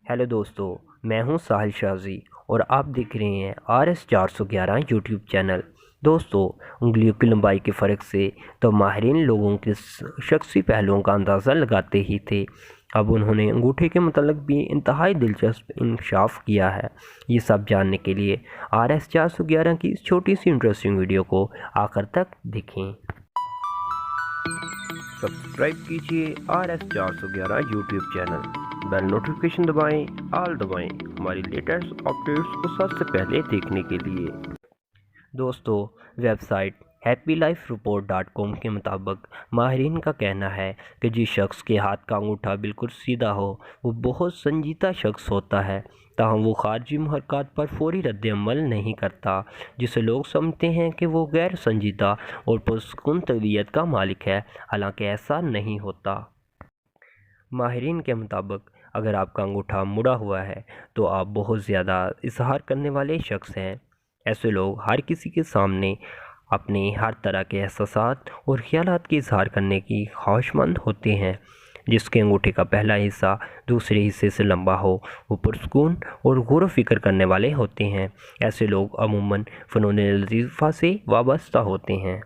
Hello दोस्तों, मैं हूं साहिल शाजी और आप देख रहे हैं RS411 यूट्यूब चैनल। दोस्तों, उंगलियों की लंबाई के फ़र्क से तो माहिरीन लोगों के शख्सी पहलुओं का अंदाज़ा लगाते ही थे। अब उन्होंने अंगूठे के मतलब भी इंतहाई दिलचस्प इंकशाफ किया है। ये सब जानने के लिए RS411 की इस छोटी सी इंटरेस्टिंग वीडियो को आखिर तक देखें। सब्सक्राइब कीजिए RS411 YouTube channel, bell notification दबाएं, ऑल दबाएं हमारी लेटेस्ट अपडेट्स को सबसे पहले देखने के लिए। दोस्तों, वेबसाइट happylifereport.com के मुताबिक माहिरीन का कहना है कि जिस शख्स के हाथ का अंगूठा बिल्कुल सीधा हो वो बहुत संजीदा शख्स होता है, ताहम वो खारजी मुहरक़ात पर फौरी रद्द-ए-अमल नहीं करता, जिसे लोग समझते हैं कि वो गैर संजीदा और पुरसुकून तबीयत का मालिक है, हालांकि ऐसा नहीं होता। माहिरीन के मुताबिक अगर आपका अंगूठा मुड़ा हुआ है तो आप बहुत ज़्यादा इजहार करने वाले शख्स हैं। ऐसे लोग हर किसी के सामने अपने हर तरह के एहसासात और ख़यालात की इजहार करने की ख्वाहिशमंद होते हैं। जिसके अंगूठे का पहला हिस्सा दूसरे हिस्से से लंबा हो वो पुरसुकून और गौर व फिक्र करने वाले होते हैं। ऐसे लोग अमूमन फ़नून लतीफ़ा से वाबस्ता होते हैं।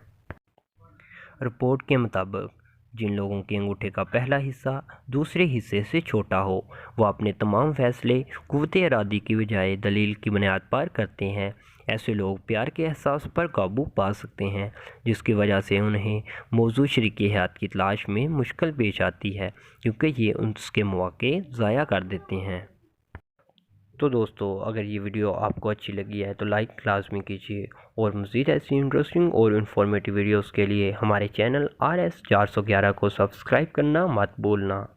रिपोर्ट के मुताबिक जिन लोगों के अंगूठे का पहला हिस्सा दूसरे हिस्से से छोटा हो वो अपने तमाम फैसले क़ुव्वत इरादी की बजाय दलील की बुनियाद पर करते हैं। ऐसे लोग प्यार के एहसास पर काबू पा सकते हैं, जिसकी वजह से उन्हें मौजूद शरीक हयात की तलाश में मुश्किल पेश आती है, क्योंकि ये उसके मौक़े ज़ाया कर देते हैं। तो दोस्तों, अगर ये वीडियो आपको अच्छी लगी है तो लाइक लाजमी कीजिए और मज़ीद ऐसी इंटरेस्टिंग और इन्फॉर्मेटिव वीडियोस के लिए हमारे चैनल RS411 को सब्सक्राइब करना मत भूलना।